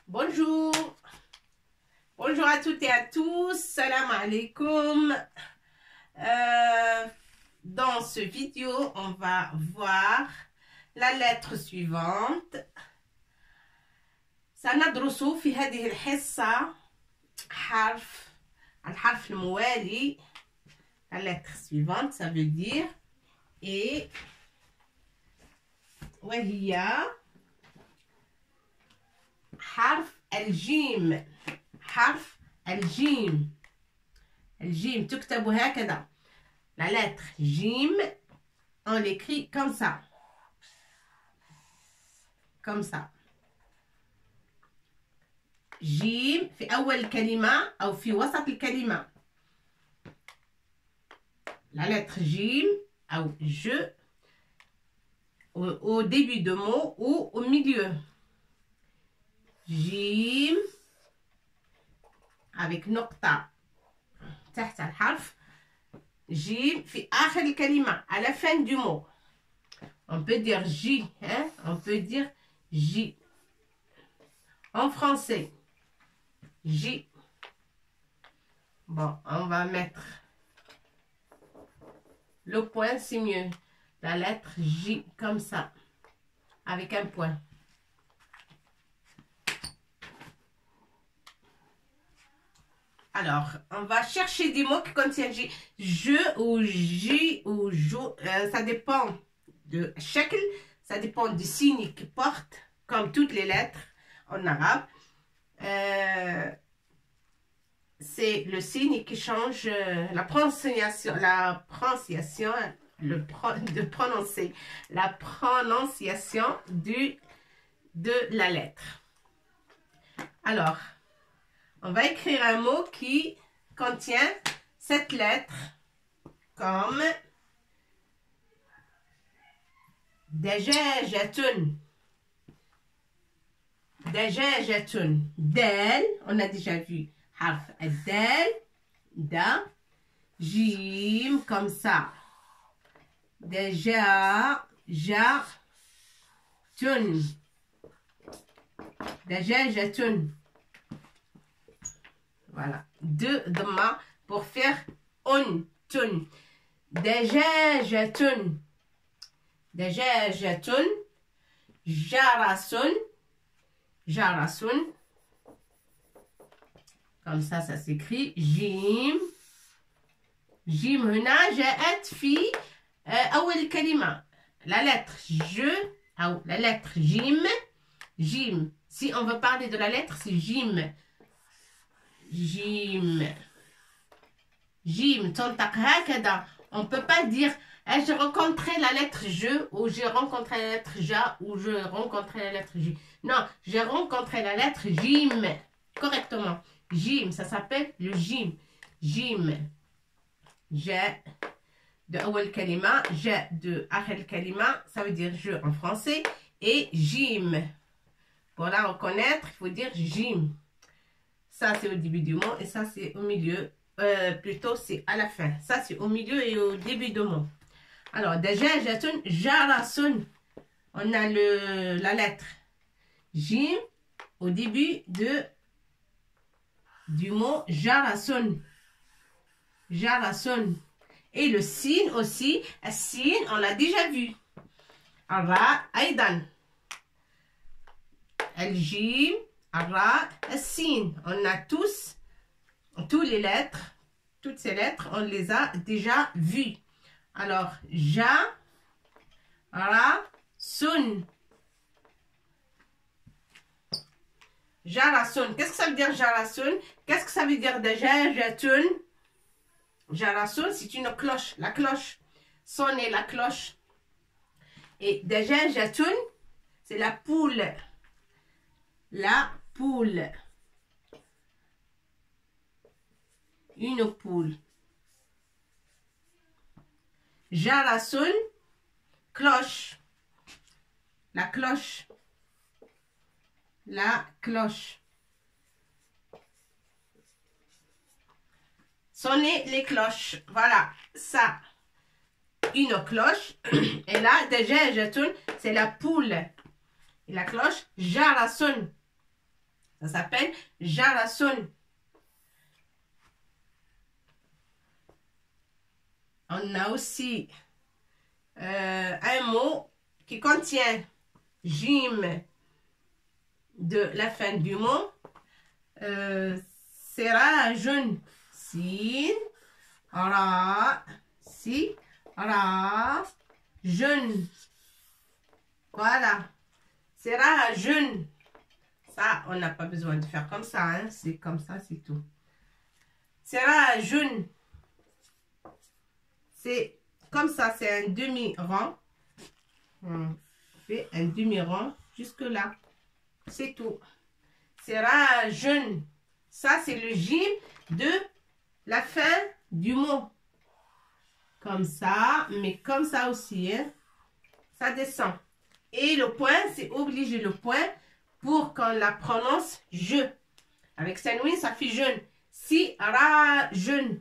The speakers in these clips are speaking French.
Bonjour, bonjour à toutes et à tous, salam alaikum. Dans ce vidéo, on va voir la lettre suivante. سندرس في هذه الحصة الحرف الموالي. La lettre suivante, ça veut dire et وهي حرف الجيم. حرف الجيم. الجيم تكتب هكذا. La lettre جيم, on l'écrit comme ça. Comme ça. جيم في أول الكلمة أو في وسط الكلمة. La lettre جيم أو je au début de mot ou au milieu. جيم avec نقطة تحت الحرف. جيم في آخر الكلمة à la fin du mot. On peut dire J, hein? On peut dire J. En français, J. Bon, on va mettre le point, c'est mieux. La lettre J, comme ça, avec un point. Alors, on va chercher des mots qui contiennent J. Je ou J ou jou, ça dépend de chaque, ça dépend du signe qui porte, comme toutes les lettres en arabe. C'est le signe qui change la prononciation de la lettre. Alors, on va écrire un mot qui contient cette lettre comme دجاجة. دجاجة. دال, on a déjà vu حرف الدال. دا. جيم comme ça. دجاجة. دجاجة. Voilà. Deux dhamma pour faire on. Tun. دجاجة. دجاجة. جرس. جرس. Comme ça s'écrit. جيم. جيم هنا جاءت في أول الكلمة. La lettre je أو la lettre جيم. جيم. Si on veut parler de la lettre, c'est جيم. جيم. جيم تنطق هكذا. On ne peut pas dire j'ai rencontré la lettre je ou j'ai rencontré la lettre ja ou je rencontré la lettre j. Non, j'ai rencontré la lettre jim correctement. Jim, ça s'appelle le jim. Jim. J'ai de awal kalima, j'ai de akhir kalima, ça veut dire je en français. Et jim. Pour la reconnaître, il faut dire jim. Ça, c'est au début du mot et ça, c'est au milieu. Plutôt, c'est à la fin. Ça, c'est au milieu et au début du mot. Alors, dajajatun, jarasun. On a la lettre jim au début du mot jarasun. Jarasun. Et le sin aussi. Sin, on l'a déjà vu. Ara, aidan. Al-jim. Ara, sin. On a tous les lettres, toutes ces lettres, on les a déjà vues. Alors, ja, ra, sun. Jarasun. Qu'est-ce que ça veut dire jarasun? Qu'est-ce que ça veut dire déjà jatun? Jarasun, c'est une cloche. La cloche. Sonner la cloche. Et déjà jatun, c'est la poule. La poule. Une poule. Jarasun, cloche. La cloche. La cloche. Sonner les cloches. Voilà, ça. Une cloche. Et là, déjà, c'est la poule. Et la cloche, jarasun. Ça s'appelle jarasun. On a aussi un mot qui contient jim de la fin du mot. Sirajun. Sin, ra, si, ra, jeune. Voilà. Sirajun. Ça, on n'a pas besoin de faire comme ça. Hein. C'est comme ça, c'est tout. Sirajun. C'est comme ça, c'est un demi-rang. On fait un demi-rang jusque là. C'est tout. Sirajun. Ça, c'est le jim de la fin du mot. Comme ça, mais comme ça aussi. Hein. Ça descend. Et le point, c'est obligé le point pour qu'on la prononce je. Avec Sanwin, ça fait jeune. Si, ra, jeune.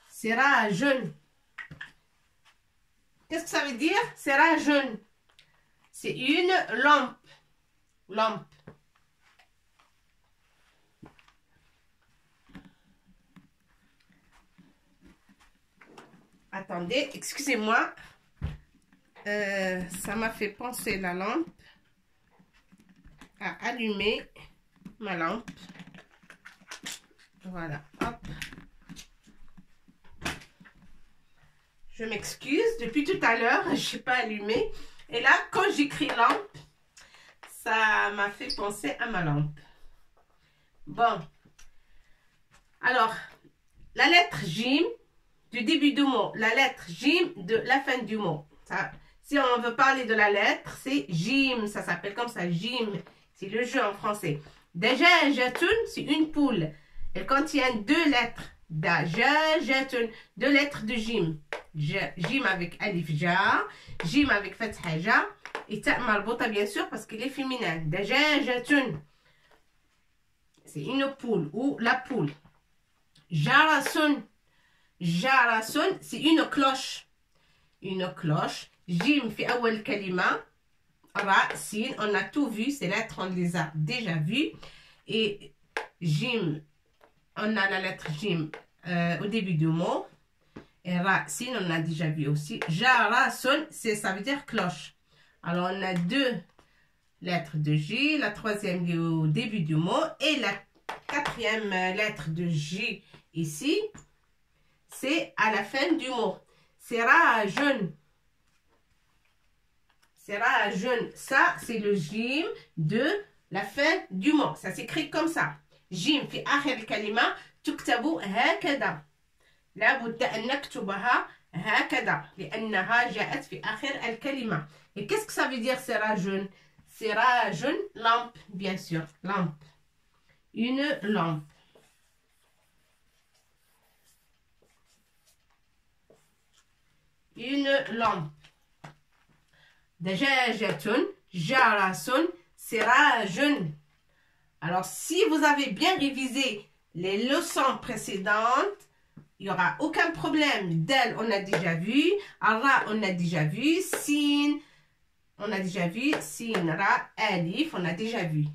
Sera jeune. Qu'est-ce que ça veut dire? Sera jeune. C'est une lampe. Lampe. Attendez, excusez-moi. Ça m'a fait penser la lampe à allumer ma lampe. Voilà. Hop. Je m'excuse. Depuis tout à l'heure, je n'ai pas allumé. Et là, quand j'écris lampe, ça m'a fait penser à ma lampe. Bon. Alors, la lettre Jim du début du mot. La lettre Jim de la fin du mot. Ça, si on veut parler de la lettre, c'est Jim. Ça s'appelle comme ça, Jim. C'est le jeu en français. Dajajatun, c'est une poule. Elle contient deux lettres. Dajajatun, deux lettres de Jim. Jim avec alif ja, Jim avec fatha ja, et ta marbota bien sûr parce qu'il est féminin. Dajajatun, c'est une poule ou la poule. Jarasun, jarasun, c'est une cloche. Une cloche. Jim fi awal kalima. Ra, sin, on a tout vu. Ces lettres, on les a déjà vues. Et Jim, on a la lettre Jim au début du mot. Et Ra, sin, on a déjà vu aussi. Jarasun, ça veut dire cloche. Alors, on a deux lettres de J. La troisième au début du mot. Et la quatrième lettre de J ici, c'est à la fin du mot. Sera jeune. Sera jeune. Ça, c'est le jim de la fin du mot. Ça s'écrit comme ça. Jim في آخر الكلمة تكتب هكذا. لا بد أن نكتبها هكذا لأنها جاءت في آخر الكلمة. Et qu'est-ce que ça veut dire sera jeune? Sera jeune, lampe, bien sûr. Lampe. Une lampe. Une lampe. Dajajatun, jarasun, sirajun. Alors, si vous avez bien révisé les leçons précédentes, il n'y aura aucun problème. Del, on a déjà vu. Ra, on a déjà vu. Sin, on a déjà vu. Sin, ra, alif, on a déjà vu.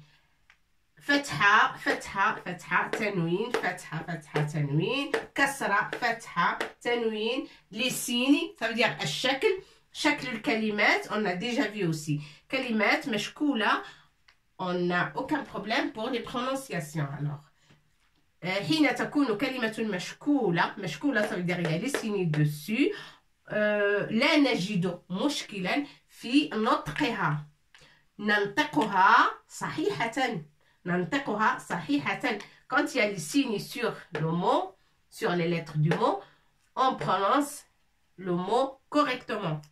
فتحة فتحة فتحة تنوين فتحة فتحة تنوين كسرة فتحة تنوين لسيني ça veut dire الشكل شكل الكلمات on a déjà vu aussi كلمات مشكولة on n'a aucun problème pour les prononciations alors حين تكون كلمة مشكولة مشكولة ça veut dire il y a les signes dessus لا نجد مشكلا في نطقها ننطقها صحيحة ننطقها صحيحة. Quand il y a les signes sur le mot, sur les lettres du mot, on prononce le mot correctement.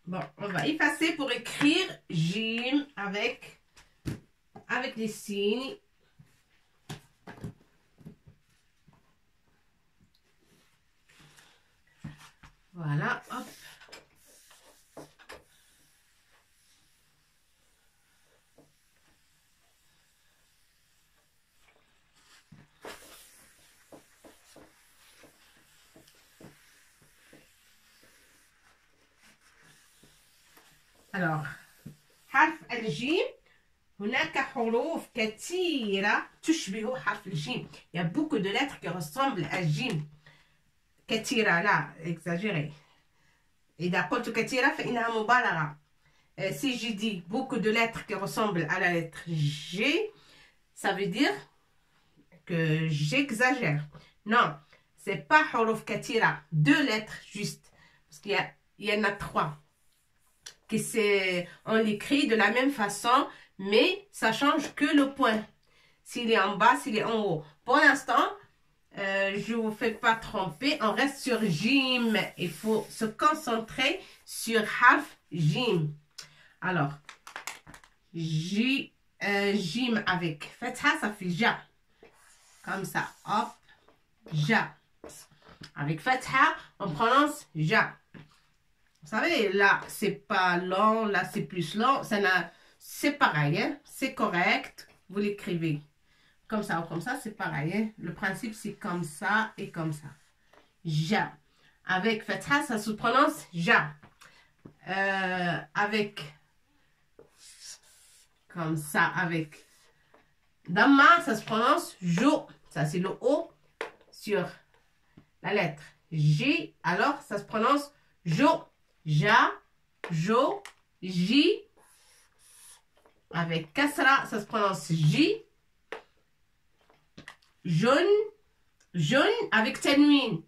Bon, on va effacer pour écrire Jim avec les signes. Voilà, hop. Alors, harf al-jim, هناك حروف كثيرة تشبه حرف الجيم. Il y a beaucoup de lettres qui ressemblent à جيم. كثيرة لا exagéré. إذا قلت كثيرة فإنها مبالغة. Si je dis beaucoup de lettres qui ressemblent à la lettre G, ça veut dire que j'exagère. Non, c'est pas حروف كثيرة. 2 lettres juste. Parce qu'il y en a 3. On l'écrit de la même façon, mais ça change que le point. S'il est en bas, s'il est en haut. Pour l'instant, je ne vous fais pas tromper. On reste sur Jim. Il faut se concentrer sur Harf Jim. Alors, Jim avec Fatha, ça fait Ja. Comme ça. Hop. Ja. Avec Fatha, on prononce Ja. Vous savez, là, c'est pas long, là, c'est plus long. C'est pareil, hein? C'est correct. Vous l'écrivez comme ça ou comme ça, c'est pareil. Hein? Le principe, c'est comme ça et comme ça. Ja. Avec Fatha, ça se prononce Ja. Avec, comme ça, avec Damma, ça se prononce Jo. Ça, c'est le O sur la lettre J. Alors, ça se prononce Jo. Ja, Jo, J. Avec Kasra, ça se prononce J. Jaune, jaune avec Tanwin.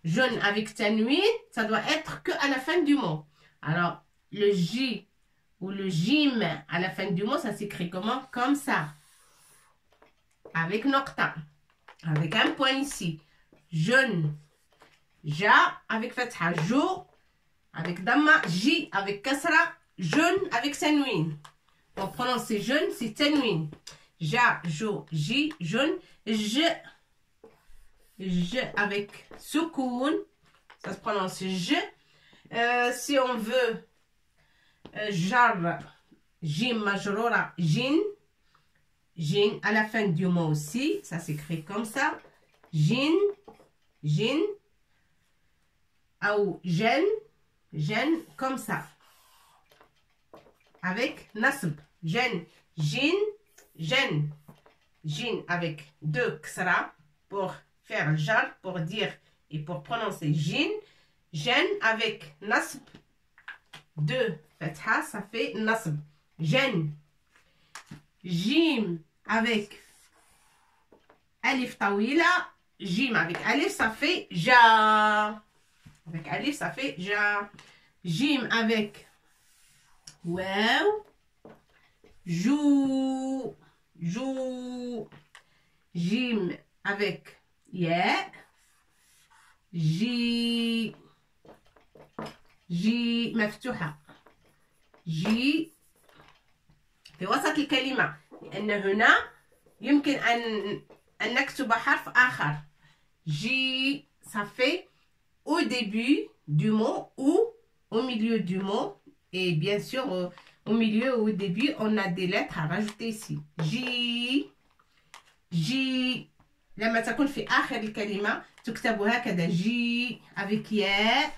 Jaune avec Tanwin, ça doit être que à la fin du mot. Alors, le J ou le Jim à la fin du mot, ça s'écrit comment? Comme ça. Avec Nocta. Avec un point ici. Jaune. Ja avec Fatha. Jo. Avec Damma, J avec Kasra, jaune avec Tanwin. Pour prononcer jaune, c'est Tanwin. Ja, Jo, J, jaune. Je avec Soukoun. Ça se prononce je. Si on veut, Jar, Jim, Majrora, Jin. Jin à la fin du mot aussi. Ça s'écrit comme ça. Jin, Jin. Ou Jen. Jen, comme ça. Avec Nasb. Jen, Jin, Jen. Jin avec 2 Ksra pour faire jar, pour dire et pour prononcer Jin. Jen avec Nasb. 2 Fatha, ça fait Nasb. Jen. Jim avec Alif Tawila. Jim avec Alif, ça fait Ja. Avec Alif, ça fait Ja. Jim avec Waw. Jou. Jou. Jim avec Ya. J. J مفتوحة. J في وسط الكلمة لأن هنا يمكن أن نكتب حرف آخر. J, ça fait au début du mot ou au milieu du mot. Et bien sûr, au milieu ou au début, on a des lettres à rajouter ici. J. J. لما تكون في آخر الكلمة تكتب هكذا J avec ياء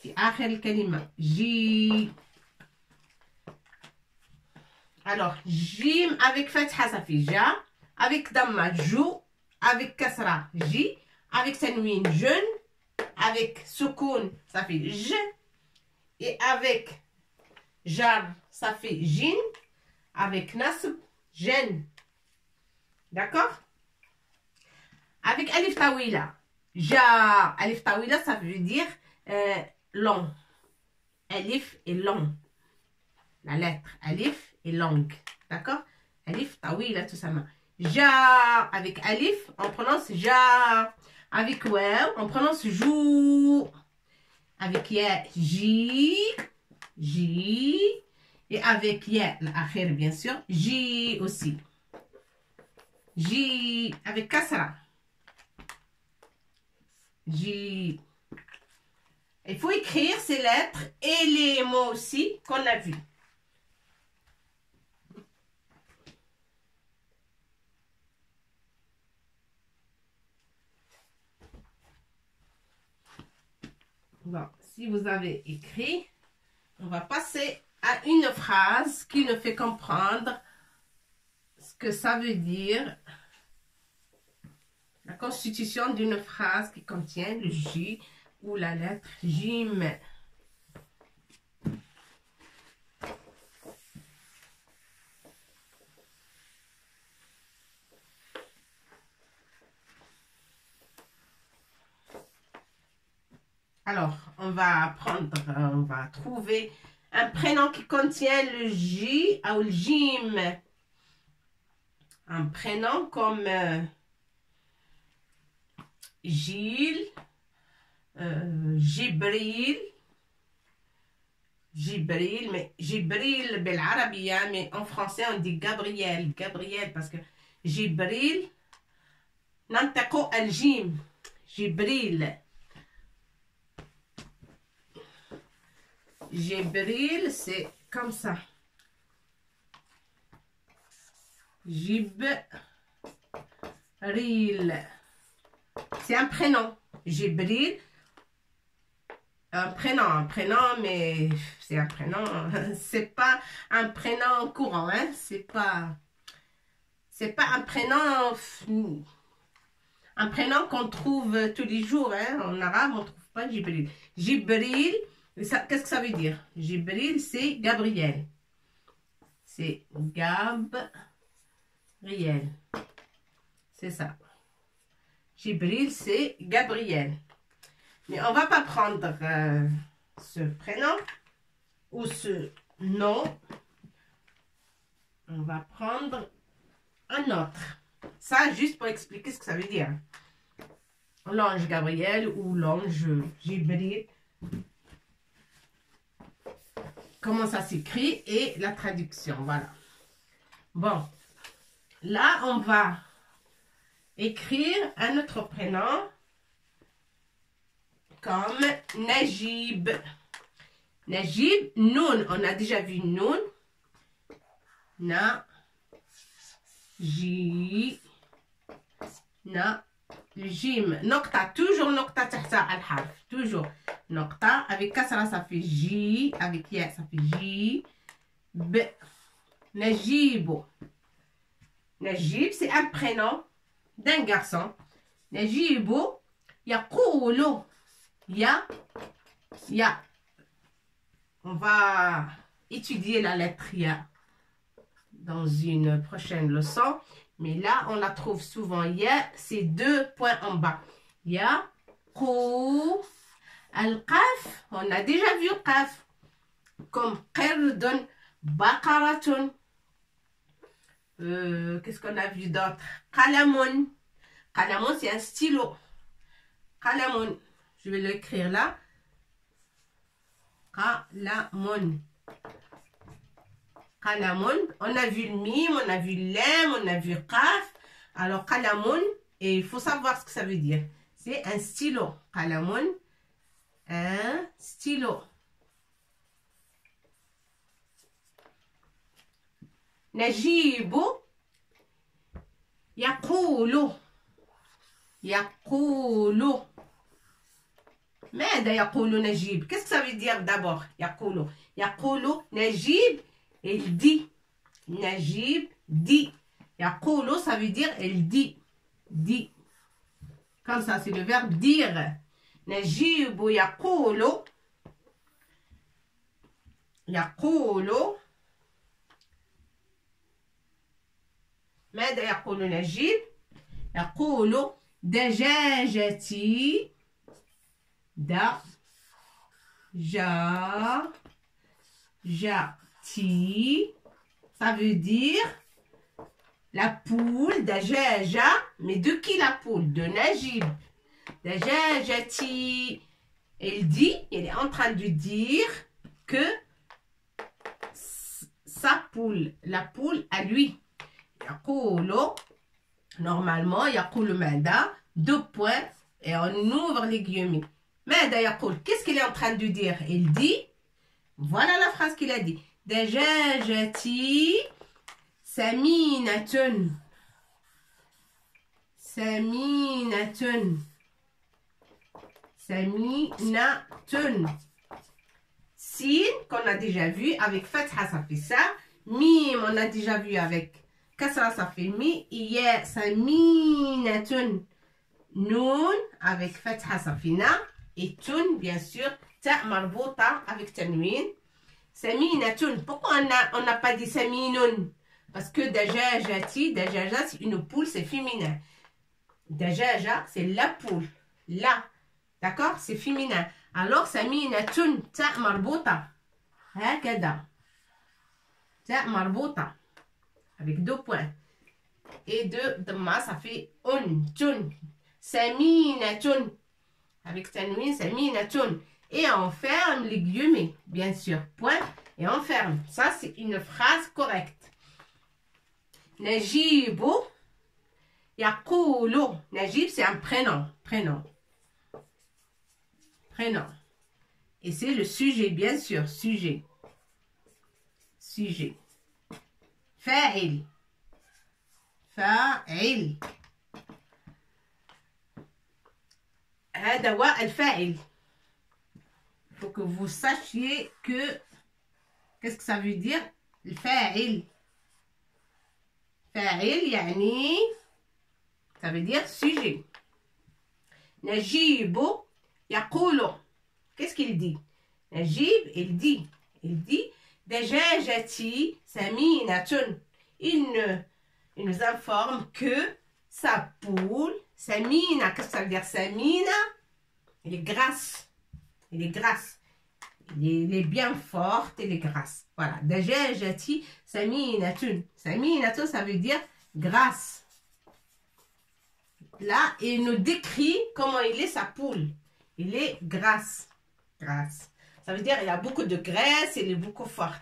في آخر الكلمة. J. Alors, Jim avec Fatha, ça fait Ja. Avec Damma, Jou. Avec Kasra, J. Avec Tanwin, jeune. Avec Soukoun, ça fait J. Et avec Jar, ça fait Jin. Avec Nasb, Jen. D'accord? Avec Alif Tawila. Ja, Alif Tawila, ça veut dire long. Alif est long. La lettre Alif est longue. D'accord? Alif Tawila, tout simplement. Ja, avec Alif, on prononce Ja. Avec Waw, on prononce Jou. Avec Ya, J. J. Et avec Ya, l'Akhir, bien sûr, J aussi. J. Avec Kasra. J. Il faut écrire ces lettres et les mots aussi qu'on a vus. Bon, si vous avez écrit, on va passer à une phrase qui nous fait comprendre que ça veut dire la constitution d'une phrase qui contient le J ou la lettre Jim. Alors, on va trouver un prénom qui contient le J ou le Jim. Un prénom comme Gilles, Jibril, mais Jibril بالعربية, mais en français on dit Gabriel, parce que Jibril, ننطق الجيم, Jibril. Jibril, c'est comme ça. Jibril. C'est un prénom. Jibril. Un prénom, mais c'est un prénom. C'est pas un prénom courant, hein. C'est pas un prénom. Un prénom qu'on trouve tous les jours, hein. En arabe, on trouve pas Jibril. Jibril. Qu'est-ce que ça veut dire? Jibril, c'est Gabriel. C'est Gabriel. C'est ça. Jibril, c'est Gabriel. Mais on va pas prendre ce prénom ou ce nom. On va prendre un autre. Ça, juste pour expliquer ce que ça veut dire. L'ange Gabriel ou l'ange Jibril. Comment ça s'écrit et la traduction, voilà. Bon, là, on va écrire un autre prénom comme Najib. Najib, Noun, on a déjà vu Noun. Jim. Nokta, toujours Nokta tahta al-harf, toujours. Nokta, avec kasra ça fait J, avec ya ça fait J. B. Najibo. Najib, c'est un prénom d'un garçon. Najibo, yaqulu. Ya. On va étudier la lettre Ya dans une prochaine leçon. Mais là, on la trouve souvent. Ya, c'est 2 points en bas. Ya, qou. Al-qaf, on a déjà vu qaf. Comme qirdun, baqaratun. Qu'est-ce qu'on a vu d'autre? Qalamun. Qalamun, c'est un stylo. Qalamun. Je vais l'écrire là. Qalamun. Qalamun. On a vu le mime, on a vu l'em, on a vu qaf. Alors, qalamun, et il faut savoir ce que ça veut dire. C'est un stylo. Qalamun. Un stylo. Najibu. Yaqulu. ماذا يقول نجيب? Qu'est-ce que ça veut dire d'abord? يقول Najib, il dit. Najib dit. يقول, ça veut dire il dit. Dit. Comme ça, c'est le verbe dire. Najib يقول. ماذا يقول نجيب؟ يقول دجاجتي. Jati, ça veut dire la poule, dajaja, mais de qui la poule? De Najib. Dajajati, il est en train de dire que sa poule, la poule à lui. Yaqulu, normalement, yaqulu mada, 2 points, et on ouvre les guillemets. ماذا يقول? Qu'est-ce qu'il est en train de dire? Il dit, voilà la phrase qu'il a dit. دجاجتي سمينة. Sin, qu'on a déjà vu avec fatha, ça fait ça. Mim, on a déjà vu avec Kasra, ça fait mi. Ya, saminatun. Noun, avec fatha, ça fait na. Et tun, bien sûr. Ta marbota, avec tanwin. Saminatun. Pourquoi on n'a pas dit saminun? Parce que dajajati, dajaja, c'est une poule, c'est féminin. Dajaja, c'est la poule. La. D'accord? C'est féminin. Alors, saminatun, ta marbota. Hakada. Ta marbota. Avec 2 points. Et 2 dhamma, ça fait un, tun. Saminatun. Avec tanwin, saminatun. Et on ferme les guillemets, bien sûr. Point. Et on ferme. Ça, c'est une phrase correcte. Najibu. Yaqulu. Najib, c'est un prénom. Prénom. Prénom. Et c'est le sujet, bien sûr. Sujet. Sujet. Fa'il. Fa'il. هذا هو الفاعل. Il faut que vous sachiez que qu'est-ce que ça veut dire الفاعل. فاعل يعني ça veut dire sujet. نجيب يقول. Qu'est-ce qu'il dit? نجيب, il dit دجاجتي سمينة. Il nous informe que sa poule, Samina, qu'est-ce que ça veut dire Samina? Elle est grasse. Elle est grasse. Elle est bien forte, elle est grasse. Voilà. Dajajati saminatun. Saminatun, ça veut dire grasse. Là, il nous décrit comment il est sa poule. Il est grasse. Grasse. Ça veut dire qu'il a beaucoup de graisse, elle est beaucoup forte.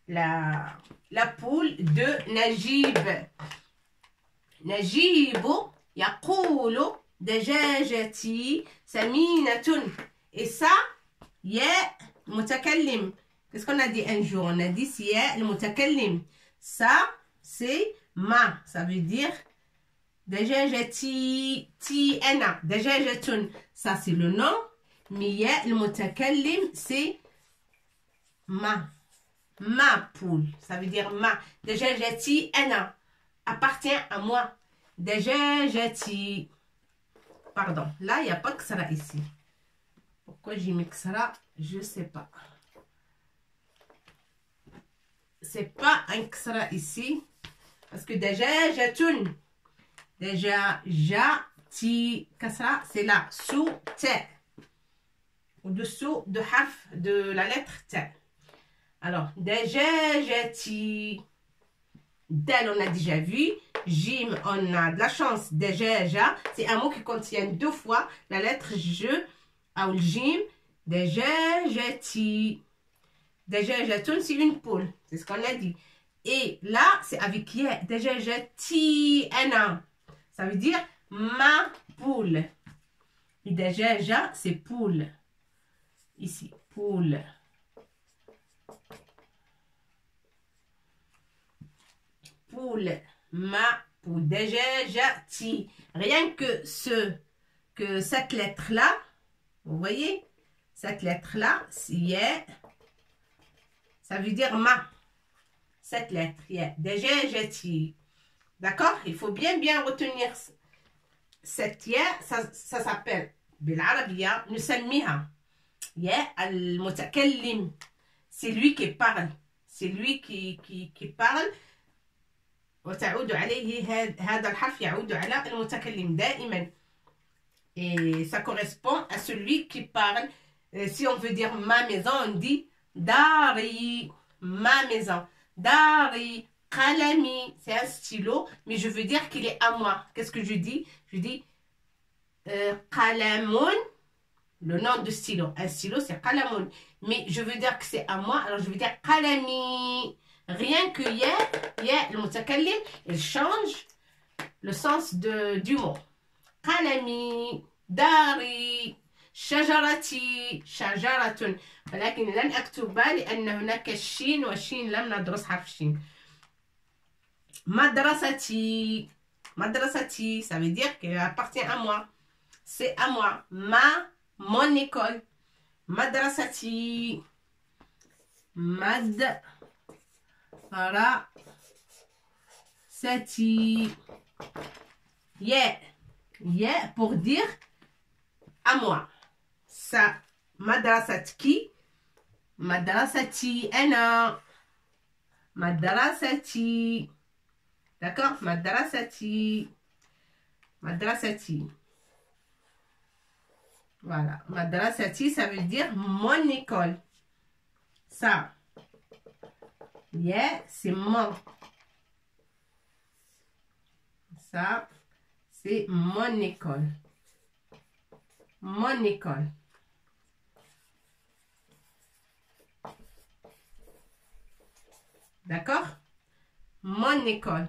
La poule de Najib. Najibu yaqulu dajajati saminatun. Et ça, ya mutakallim. Qu'est-ce qu'on a dit un jour? On a dit c'est ya le mutakallim. Ça, c'est ma. Ça veut dire dajajati ti ana. Dajajatun. Ça, c'est le nom. Mais ya le mutakallim, c'est ma. Ma poule. Ça veut dire ma. Dajajati ana. Appartient à moi. Dajajati. Pardon. Là, il n'y a pas que ça ici. Pourquoi j'ai mis que ça? Je ne sais pas. C'est pas un ksara ici. Parce que dajajatun. Dajajati. Kasra, c'est là. Sous te. Au-dessous de harf de la lettre te. Alors, dajajati. Dal, on a déjà vu. Jim, on a de la chance. Dajaja, c'est un mot qui contient 2 fois la lettre je. Ou le jim. Dajajati. Dajajatun, c'est une poule. C'est ce qu'on a dit. Et là, c'est avec ya. Dajajati ana. Ça veut dire ma poule. Et dajaja, c'est poule. Ici, poule. Poule, ma poule, dajajati. Rien que cette lettre-là, vous voyez, cette lettre-là, c'est ça veut dire ma. Cette lettre, dajajati. D'accord? Il faut bien retenir cette ya, ça s'appelle, بالعربية نسميها ya al-mutakallim. C'est lui qui parle. C'est lui qui parle. وتعود عليه هذا الحرف يعود على المتكلم دائما. Et ça correspond à celui qui parle. Si on veut dire ma maison, on dit dari, ma maison. Dari, qalami, c'est un stylo, mais je veux dire qu'il est à moi. Qu'est-ce que je dis? Je dis qalamun, le nom de stylo. Un stylo, c'est qalamun. Mais je veux dire que c'est à moi, alors je veux dire qalami. Rien que ya, le mutakallim, il change le sens du mot. قلمي داري شجرتي شجرة. ولكن لن أكتبها لأن هناك الشين والشين لم ندرس حرف الشين. مدرستي مدرستي, ça veut dire qu'elle appartient à moi. C'est à moi. Mon école. Madrasati. madrasati. Yeah. Yeah pour dire à moi. Ça, madrasatki. Madrasati, ana. Madrasati. D'accord? Madrasati. Madrasati. Voilà. Madrasati, ça veut dire mon école. Ça. Yeah, c'est mon. Ça, c'est mon école. Mon école. D'accord? Mon école.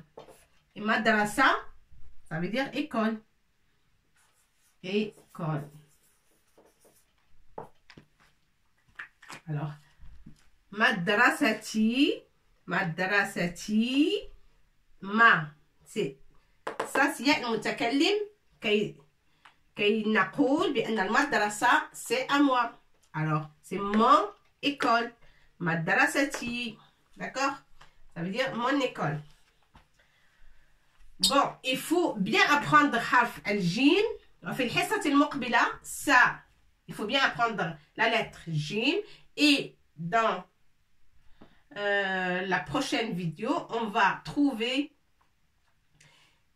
Et madrasa, ça veut dire école. École. Alors, madrasati, madrasati, ma. C'est ça, c'est un mutakallim qui نقول بأن المدرسة c'est à moi. Alors, c'est mon école. Madrasati. D'accord? Ça veut dire mon école. Bon, il faut bien apprendre harf al-jim. في الحصة المقبلة, ça, il faut bien apprendre la lettre jim. Et dans la prochaine vidéo, on va trouver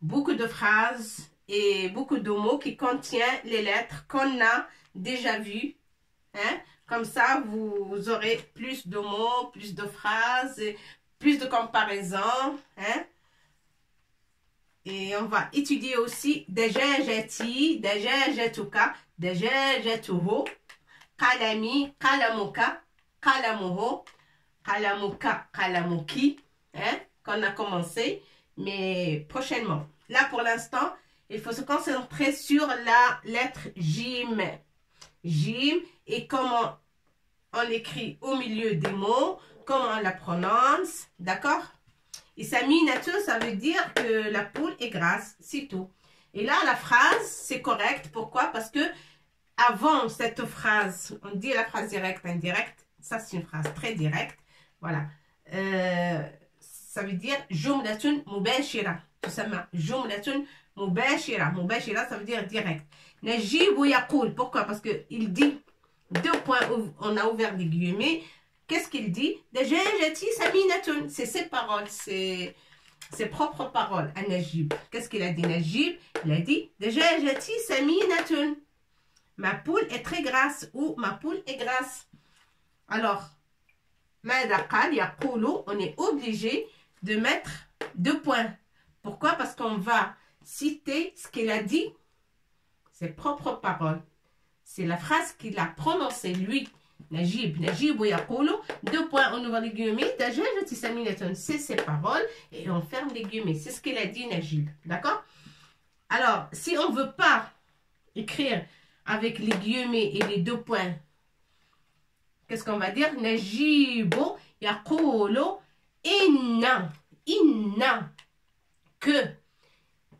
beaucoup de phrases et beaucoup de mots qui contiennent les lettres qu'on a déjà vues. Hein? Comme ça, vous aurez plus de mots, plus de phrases, et plus de comparaisons. Hein? Et on va étudier aussi dajajati, dajajatuka, dajajatuhu, qalami, qalamuka, qalamuhu, qalamuka, qalamuki, hein, qu'on a commencé, mais prochainement. Là, pour l'instant, il faut se concentrer sur la lettre jim. Jim et comment on l'écrit au milieu des mots, comment on la prononce, d'accord? Et saminatu, ça veut dire que la poule est grasse, c'est tout. Et là, la phrase, c'est correct. Pourquoi? Parce que avant cette phrase, on dit la phrase directe, indirecte. Ça, c'est une phrase très directe. Voilà. Ça veut dire jumlatun mubashira. Tout simplement. Jumlatun mubashira. Mubashira, ça veut dire direct. Najib ou yaqul. Pourquoi? Parce qu'il dit, deux points, on a ouvert les guillemets. Qu'est-ce qu'il dit? Dajajati saminatun. C'est ses paroles, c'est ses propres paroles à Najib. Qu'est-ce qu'il a dit, Najib? Il a dit Dajajati saminatun. Ma poule est très grasse ou ma poule est grasse. Alors, madaqal yaqulu, on est obligé de mettre deux points. Pourquoi? Parce qu'on va citer ce qu'il a dit, ses propres paroles. C'est la phrase qu'il a prononcée, lui. Najib ou yaqulu, deux points, on ouvre les guillemets, dajajati saminatun, c'est ses paroles, et on ferme les guillemets. C'est ce qu'il a dit, Najib. D'accord? Alors, si on ne veut pas écrire avec les guillemets et les deux points, qu'est-ce qu'on va dire? Najibu yaqulu inna, que.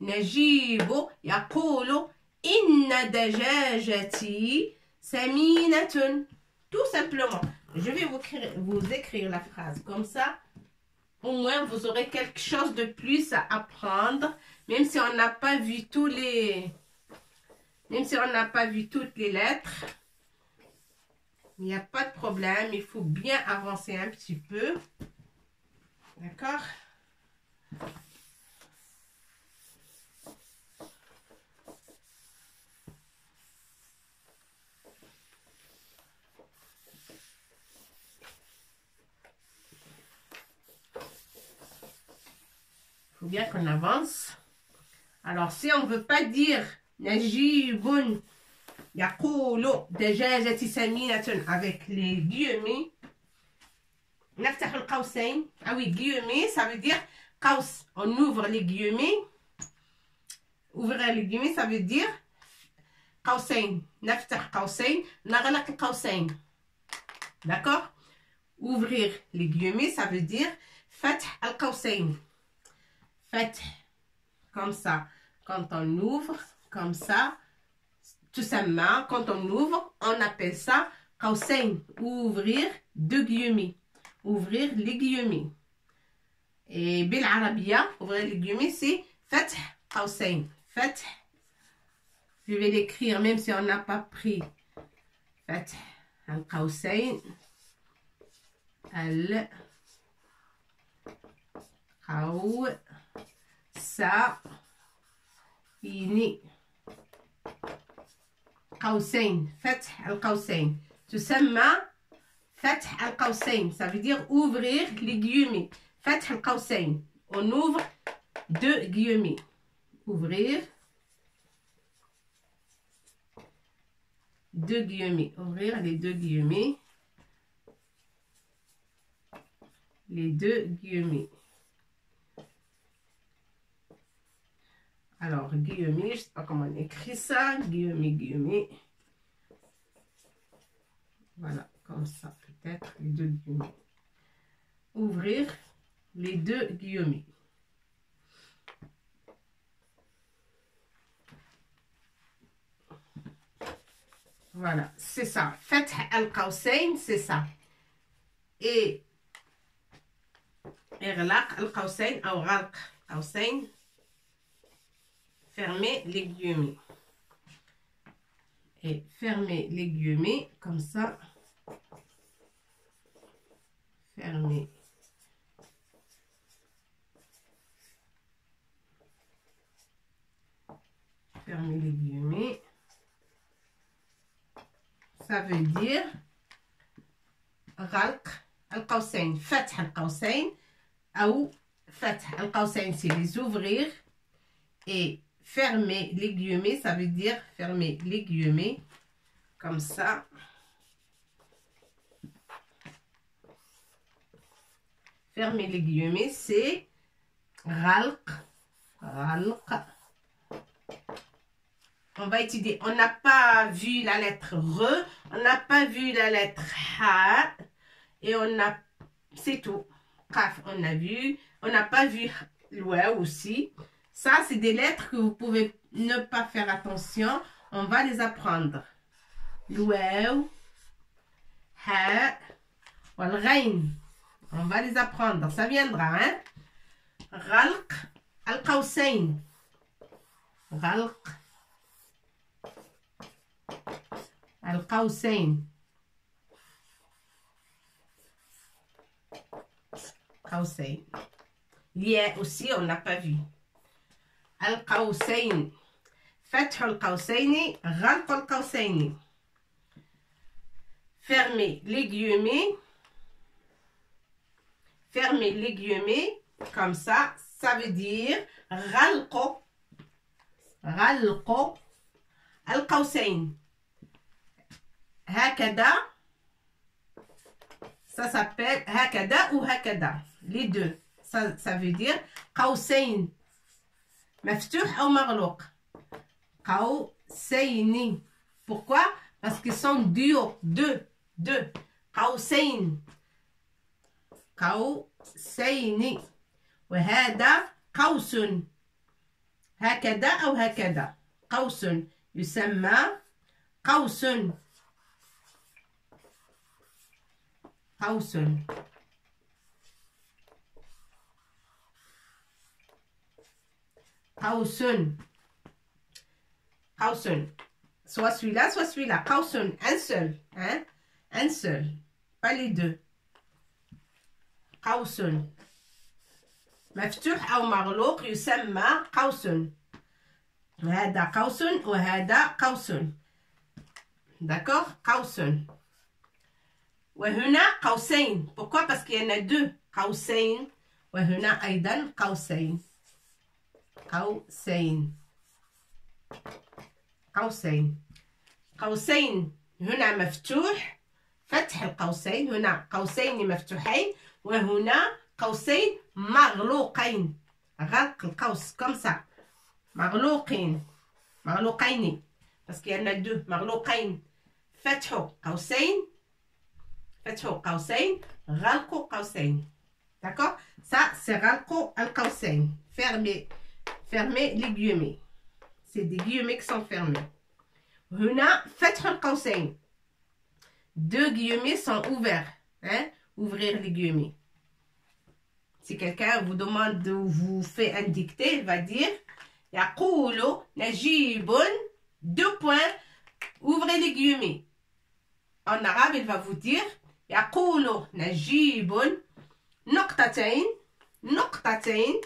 Najibu yaqulu inna dajajati saminatun. Tout simplement. Je vais vous écrire la phrase comme ça. Au moins, vous aurez quelque chose de plus à apprendre. Même si on n'a pas vu tous les... Même si on n'a pas vu toutes les lettres. Il n'y a pas de problème. Il faut bien avancer un petit peu. D'accord? Il faut bien qu'on avance. Alors, si on ne veut pas dire Najibun yaqulu dajajati saminatun avec les guillemets, naftah al-qawsayn. Ah oui, guillemets, ça veut dire qaws. On ouvre les guillemets. Ouvrir les guillemets, ça veut dire qawsayn. Naftah qawsayn, naghlaq al-qawsayn. D'accord? Ouvrir les guillemets, ça veut dire fath al-qawsayn. Fath, comme ça. Quand on ouvre, comme ça, tout simplement, quand on ouvre, on appelle ça qawsayn. Ouvrir deux guillemets. Ouvrir les guillemets. Et bil arabia, ouvrir les guillemets, c'est fath qawsayn. Fath. Je vais l'écrire même si on n'a pas pris. Fath al-qawsayn. Al-qawsayni. قوسين فتح القوسين تسمى فتح القوسين, ça veut dire ouvrir les guillemets. فتح القوسين, on ouvre deux guillemets. Ouvrir deux guillemets. Ouvrir les deux guillemets. Les deux guillemets. Alors, guillemets, je ne sais pas comment on écrit ça. Guillemets, guillemets. Voilà, comme ça, peut-être, les deux guillemets. Ouvrir les deux guillemets. Voilà, c'est ça. Fath al-qawsayn, c'est ça. Et Irlaq al-qawsayn, ou ghalq al-qawsayn. Fermez les guillemets. Et fermez les guillemets comme ça. Fermez. Fermez les guillemets. Ça veut dire ghalq al-qawsayn, fath al-qawsayn, ou fath al-qawsayn, c'est les ouvrir. Et fermer les guillemets, ça veut dire fermer les guillemets comme ça. Fermer les guillemets, c'est ghalq. On va étudier. On n'a pas vu la lettre R, on n'a pas vu la lettre H, et on a, c'est tout. Qaf, on a vu. On n'a pas vu l'ouah aussi. Ça, c'est des lettres que vous pouvez ne pas faire attention. On va les apprendre. L'ouaw, ha, wal ghayn. On va les apprendre. Ça viendra, hein? Ghalq al-qawsayn. Ghalq al-qawsayn. Qawsayn. L'ia aussi, on n'a pas vu. القوسين فتح القوسين غلق القوسين. Fermez les guillemets. Fermez les guillemets comme ça. Ça veut dire غلق القوسين. هكذا. Ça s'appelle هكذا ou هكذا. Les deux. Ça veut dire قوسين. مفتوح ou مغلوق. قوسين. Pourquoi? Parce qu'ils sont duo. Deux. قوسين. قوسين. وهذا قوس. هكذا أو هكذا. قوس يسمى قوس. قوس. قوس. قوس. Soit celui-là, soit celui-là. قوس. Un seul. Hein? Un seul. Pas les deux. قوس. مفتوح أو مغلوق يسمى قوس. هذا قوس وهذا قوس. D'accord? قوس. وهنا قوسين. Pourquoi? Parce qu'il y en a deux. قوسين. وهنا أيضا قوسين. قوسين. قوسين. قوسين هنا مفتوح. فتح القوسين. هنا قوسين مفتوحين. وهنا قوسين مغلوقين. غلق القوس comme ça. مغلوقين. مغلوقين. Parce qu'il y en a deux. مغلوقين. فتح قوسين. فتح قوسين. غلق قوسين. D'accord? Ça, c'est غلق القوسين. Fermez les guillemets. C'est des guillemets qui sont fermés. هنا فتح القوسين. Deux guillemets sont ouverts. Hein? Ouvrir les guillemets. Si quelqu'un vous demande ou vous fait un dicté, il va dire يقول نجيب 2 points, ouvrez les guillemets. En arabe, il va vous dire يقول نجيب نقطتين نقطتين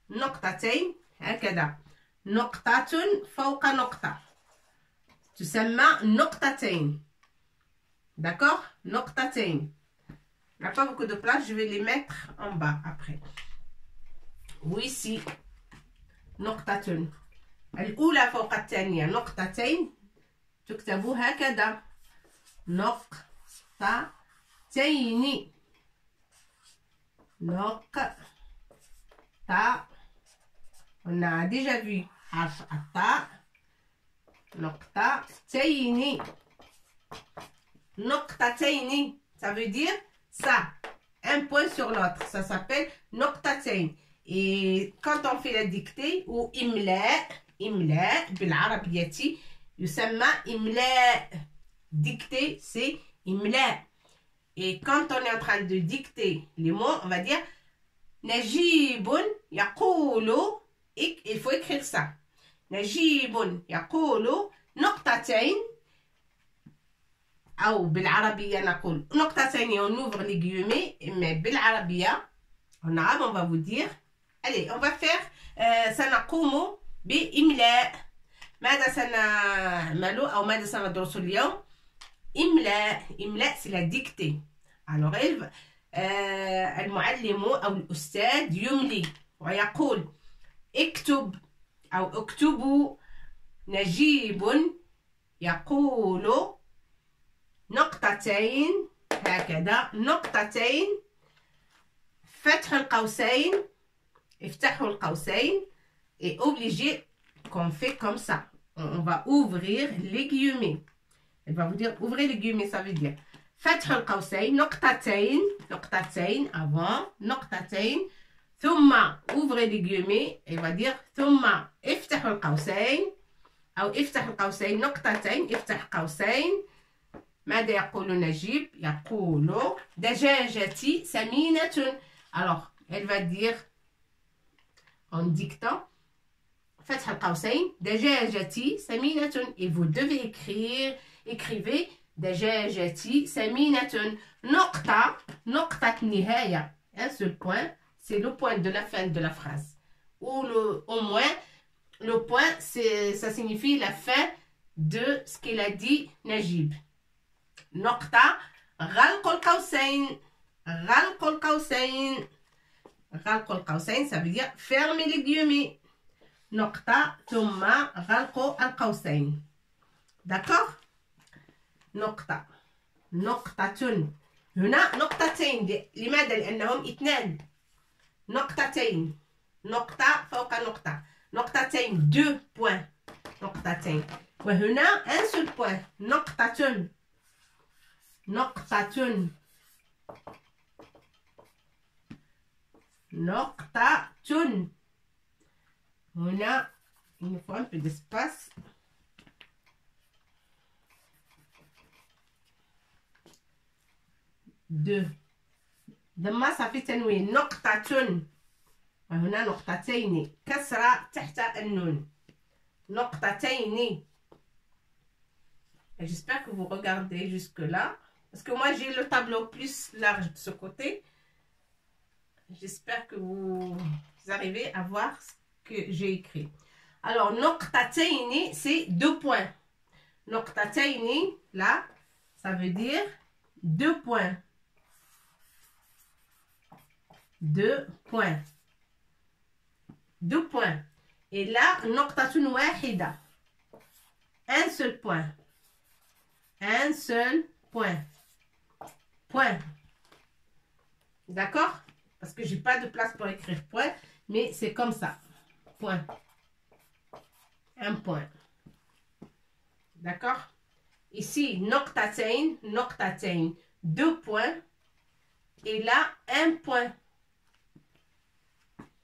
نقطتين هكذا نقطة فوق نقطة تسمى نقطتين. D'accord? نقطتين. Il n'y a pas beaucoup de place, je vais les mettre en bas après. ويسي نقطة الأولى فوق الثانية نقطتين تكتب هكذا نقطتين نقطة. On a déjà vu حرف الطاء نقطتين نقطتين ça veut dire ça, un point sur l'autre, ça s'appelle نقطتين. Et quand on fait la dictée ou إملاء بالعربية يسمى إملاء. Dictée c'est إملاء. Et quand on est en train de dicter les mots, on va dire نجيب يقول, il faut écrire ça. نجيب يقول نقطتين أو بالعربية نقول نقطتين on ouvre les guillemets, mais بالعربية en arabe on va vous dire allez on va faire سنقوم بإملاء. ماذا سنعمل أو ماذا سندرس اليوم؟ إملاء c'est la dictée. alors المعلم أو الأستاذ يملي ويقول اكتب أو اكتبوا. نجيب يقول نقطتين هكذا نقطتين فتح القوسين افتحوا القوسين et obligé qu'on fait comme ça. On va ouvrir les guillemets. Elle va vous dire ouvrez les guillemets, ça veut dire فتح القوسين نقطتين نقطتين avant نقطتين ثم ouvrez les guillemets. Elle va dire ثم افتحوا القوسين أو افتح القوسين نقطتين افتح قوسين. ماذا يقول نجيب؟ يقول دجاجتي سمينة. Alors, elle va dire en dictant فتح القوسين دجاجتي سمينة. Et vous devez écrivez دجاجتي سمينة. نقطة نهاية. Un seul point, c'est le point de la fin de la phrase. Ou au moins, le point, ça signifie la fin de ce qu'il a dit Najib. نقطة غلق القوسين غلق القوسين غلق القوسين ça veut dire fermer les guillemets. نقطة ثم غلق القوسين. d'accord. نقطة نقطة هنا نقطتين. لماذا؟ لأنهم اثنان. نقطتين نقطة فوق نقطة نقطتين 2 points نقطتين. وهنا un seul point نقطة نقطة نقطة. هنا il faut un peu d'espace. deux. ضمة صافي تنوين نقطة. وهنا نقطتين كسرة تحت النون نقطتين. J'espère que vous regardez jusque là. Parce que moi, j'ai le tableau plus large de ce côté. J'espère que vous arrivez à voir ce que j'ai écrit. Alors, نقطتين, c'est 2 points. نقطتين, là, ça veut dire 2 points. 2 points. 2 points. Et là, نقطة واحدة. Un seul point. Un seul point. Point. D'accord? Parce que j'ai pas de place pour écrire point, mais c'est comme ça. Point. Un point. D'accord? Ici, نقطتين, نقطتين, 2 points. Et là, un point.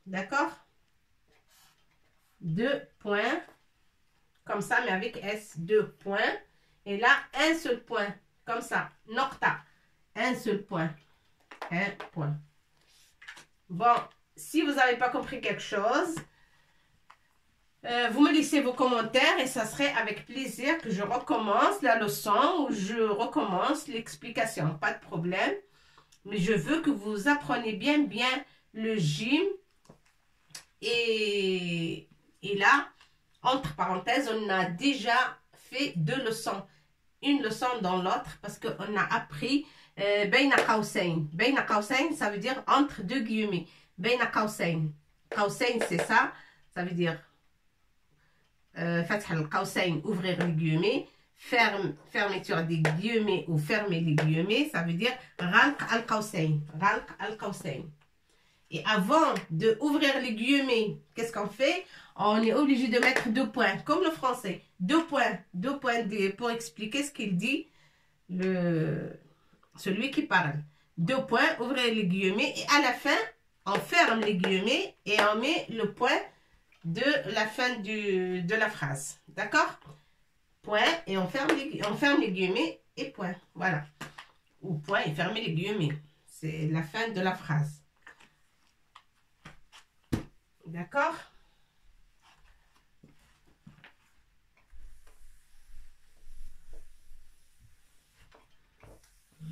D'accord? 2 points. Comme ça, mais avec S, 2 points. Et là, un seul point. Comme ça. نقطة. Un seul point. Un point. Bon, si vous n'avez pas compris quelque chose, vous me laissez vos commentaires et ça serait avec plaisir que je recommence la leçon ou je recommence l'explication. Pas de problème. Mais je veux que vous appreniez bien le gym. Et là, entre parenthèses, on a déjà fait 2 leçons. Une leçon dans l'autre parce qu'on a appris Beina Qawsayn. Beina Qawsayn, ça veut dire entre 2 guillemets. Beina Qawsayn. Qawsayn, c'est ça. Ça veut dire Fath al-Qawsayn, ouvrir les guillemets. Fermeture des guillemets ou fermer les guillemets, ça veut dire Ralq al-Qawsayn. Ralq al-Qawsayn. Et avant de ouvrir les guillemets, qu'est-ce qu'on fait? On est obligé de mettre 2 points, comme le français. 2 points pour expliquer ce qu'il dit, celui qui parle. 2 points, ouvrez les guillemets et à la fin, on ferme les guillemets et on met le point de la fin de la phrase. D'accord? Point et on ferme les guillemets et point. Voilà. Ou point et fermer les guillemets. C'est la fin de la phrase. D'accord?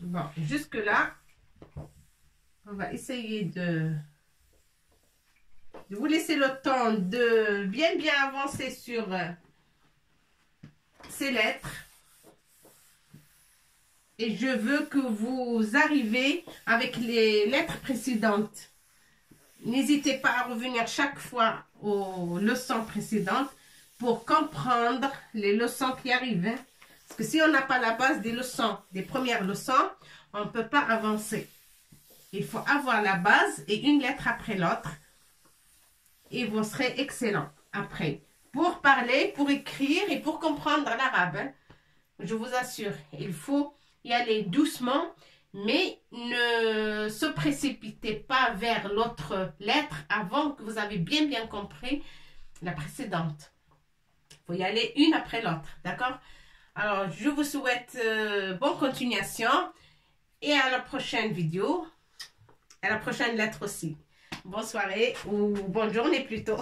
Bon, jusque-là, on va essayer de vous laisser le temps de bien avancer sur ces lettres. Et je veux que vous arrivez avec les lettres précédentes. N'hésitez pas à revenir chaque fois aux leçons précédentes pour comprendre les leçons qui arrivent. Hein. Parce que si on n'a pas la base des leçons, des premières leçons, on ne peut pas avancer. Il faut avoir la base et une lettre après l'autre. Et vous serez excellent après. Pour parler, pour écrire et pour comprendre l'arabe. Hein. Je vous assure, il faut y aller doucement. Mais ne se précipitez pas vers l'autre lettre avant que vous avez bien compris la précédente. Il faut y aller une après l'autre, d'accord? Alors, je vous souhaite bonne continuation et à la prochaine vidéo, à la prochaine lettre aussi. Bonne soirée ou bonne journée plutôt.